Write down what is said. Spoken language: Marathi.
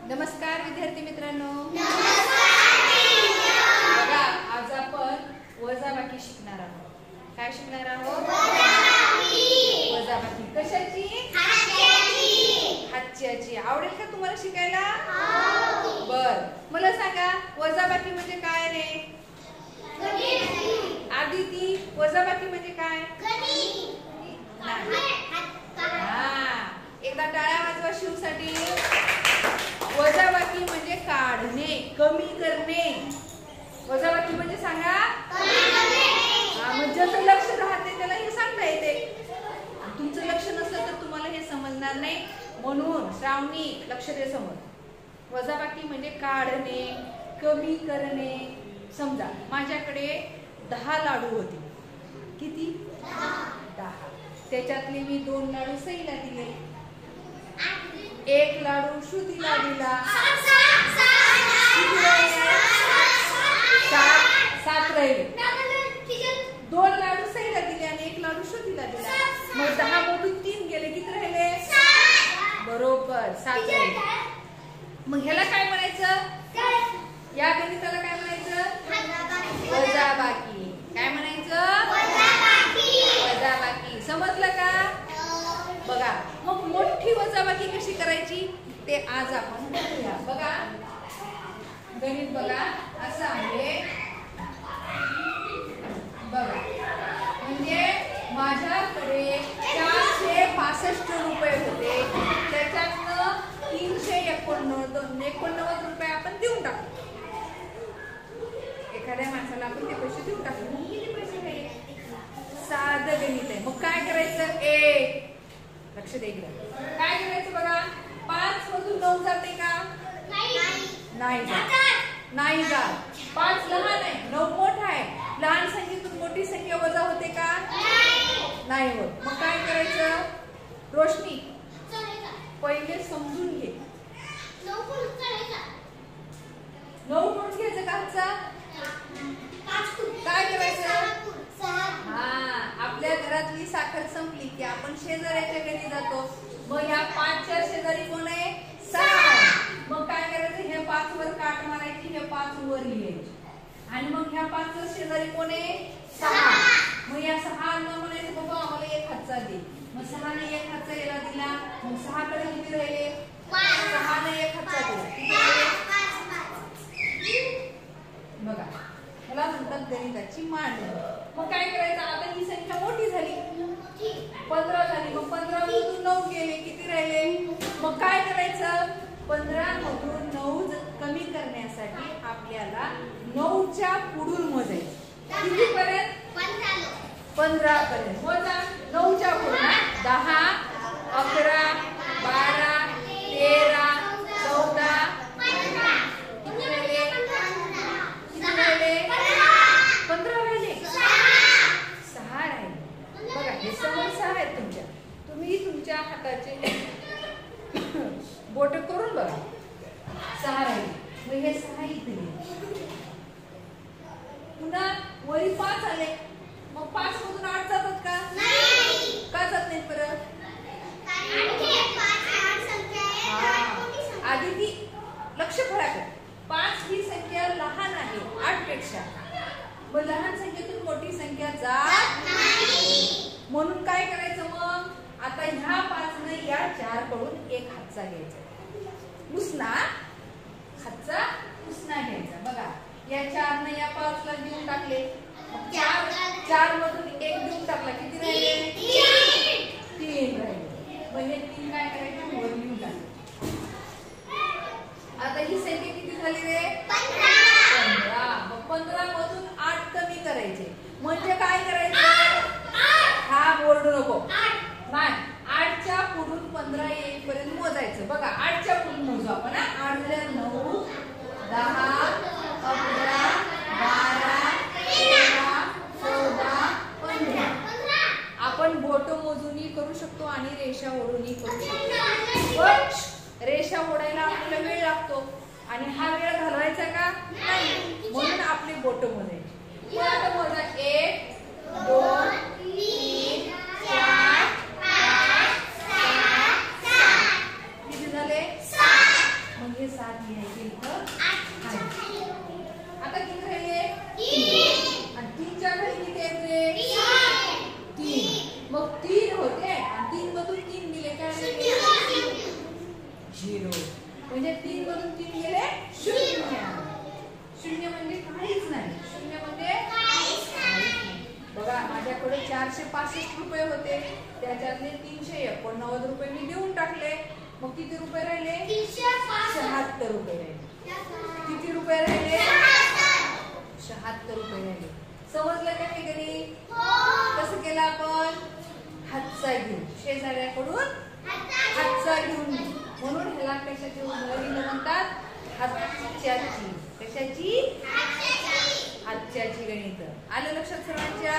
नमस्कार विद्यार्थी मित्रांनो, बघा आज आपण वजाबाकी शिकणार आहोत. काय शिकणार आहोत? वजाबाकी. कशाची? हातच्याची. आवडेल का तुम्हाला शिकायला? बर, मला सांगा वजाबाकी म्हणजे काय रे? आधी ती वजाबाकी म्हणजे काय? एकदा टाळ्या वाजवा शिवसाठी. वजाबाकी म्हणजे काढणे, कमी करणे. वजाबाकी म्हणजे सांगा म्हणजे ज्याचं लक्ष राहते त्याला हे सांगता येते. तुमचं लक्ष नसलं तर तुम्हाला हे समजणार नाही, म्हणून श्रावणी लक्ष दे समोर. वजाबाकी म्हणजे काढणे, कमी करणे. समजा माझ्याकडे 10 लाडू होते. किती? 10. त्याच्यातले मी 2 लाडू सईला दिले, 1 लाडू श्रुतीला दिला. 7 राहिले. 2 लाडू सईला दिले आणि 1 लाडू श्रुतीला दिला. मग 10 मधून 3 गेले. किती राहिले? बरोबर 7 राहिले. मग ह्याला काय म्हणायचं? या गणिताला काय म्हणायचं? वजाबाकी. काय म्हणायचं? वजाबाकी. समजलं का? बघा मग मोठी वजाबाकी कशी करायची ते आज आपण बघूया. बघा गणित बघा असं आहे. बघा म्हणजे माझ्याकडे 465 रुपये होते, त्याच्यातनं 389 रुपये आपण देऊन टाकू. एखाद्या माणसाला आपण ते पैसे देऊन टाकू. किती पैसे नाही? साधं गणित आहे. मग काय करायचं? लक्ष दे इकडे. काय करायचं बघा, 5 मधून 9 जाते का? नाही जात. नाही जात. 5 लहान आहे, 9 मोठा आहे. लहान संख्येतून मोठी संख्या वजा होते का? नाही होत. मग काय करायचं? रोशनी पहिले समजून घे. 9 म्हणून घ्यायचं का? काय करायचं? आपल्या घरातली साखर संपली की आपण शेजाऱ्याच्या घरी जातो. मग ह्या 5च्या शेजारी कोण आहे? 6. मग काय करायचं? हे 5 वर काट मारायची, हे 5 वर लिहायची. आणि मग ह्या 5च्या शेजारी कोण आहे? 6. मग या 6 न म्हणायचं बाबा आम्हाला 1 हातचा दे. मग 6 ने 1 हातचा याला दिला. मग 6 कडे किती राहिले? 6 ने 1 हातचा दिला. किती राहिले? बघा मला म्हणतात गणिताची मांडणी. मग काय करायचं? आता ही संख्या मोठी झाली, 15 झाली. मग 15 मधून 9 गेले. किती राहिले? मग काय करायचं? 15 मधून 9 कमी करण्यासाठी आपल्याला 9च्या पुढून मोजायचं. किती पर्यंत? 15 पर्यंत मोजा. 9च्या पुढून 10, 11, 12, 13, 14, 15 राहिले. 6 राहिले. बघा हे समोर 6 आहेत तुमच्या. तुम्ही तुमच्या हाताचे बोट करून बघा. 6 राहिले. मग हे 6 इथे पुन्हा वरी 5 आले. मग 5 मधून 8 जातात का? का जात नाही परत? आधी ती लक्ष फरक आहे. 5 ही संख्या लहान आहे 8 पेक्षा. मग लहान संख्येतून मोठी संख्या जात नाही. म्हणून काय करायचं? मग आता ह्या 5 ने या 4 कडून 1 हातचा घ्यायचा. उसना हातचा उसना घ्यायचा. बघा या 4 ने या 5 ला देऊन टाकले. 4 मधून 1 देऊन टाकला. किती राहिले? 3 राहिले. मग हे 3 काय करायचं? वर लिहून टाकले. आता ही संख्या किती झाली रे? 15. मग 15 मधून 8 कमी करायचे. म्हणजे काय करायचं? हा बोर्ड नको. नाही 8च्या पुढून 15 येईपर्यंत मोजायचं. बघा 8च्या पुढून मोजू आपण. 8 झाले 9, 10, 11, 12, 13, 14, 15. आपण बोट मोजूनही करू शकतो आणि रेषा ओढूनही करू शकतो. पण रेषा ओढायला आपल्याला वेळ लागतो आणि हा वेळ घालवायचा का? नाही. म्हणून आपली बोट मोजायची. आता मोजा 1, 2, 3, 4, 5, 6, 7. किती झाले? 6. मग हे 6 565 रुपये होते, त्याच्यातले 389 रुपये मी देऊन टाकले. मग किती रुपये राहिले? 76 रुपये राहिले. किती रुपये राहिले? 76 रुपये राहिले. समजलं का हे घरी? कसं केलं आपण? हातचा घेऊन, शेजाऱ्याकडून हातचा घेऊन, म्हणून ह्याला कशाची उदाहरण म्हणतात? हातच्याची. कशाची? हातच्याची गणित. आलं लक्षात सर्वांच्या?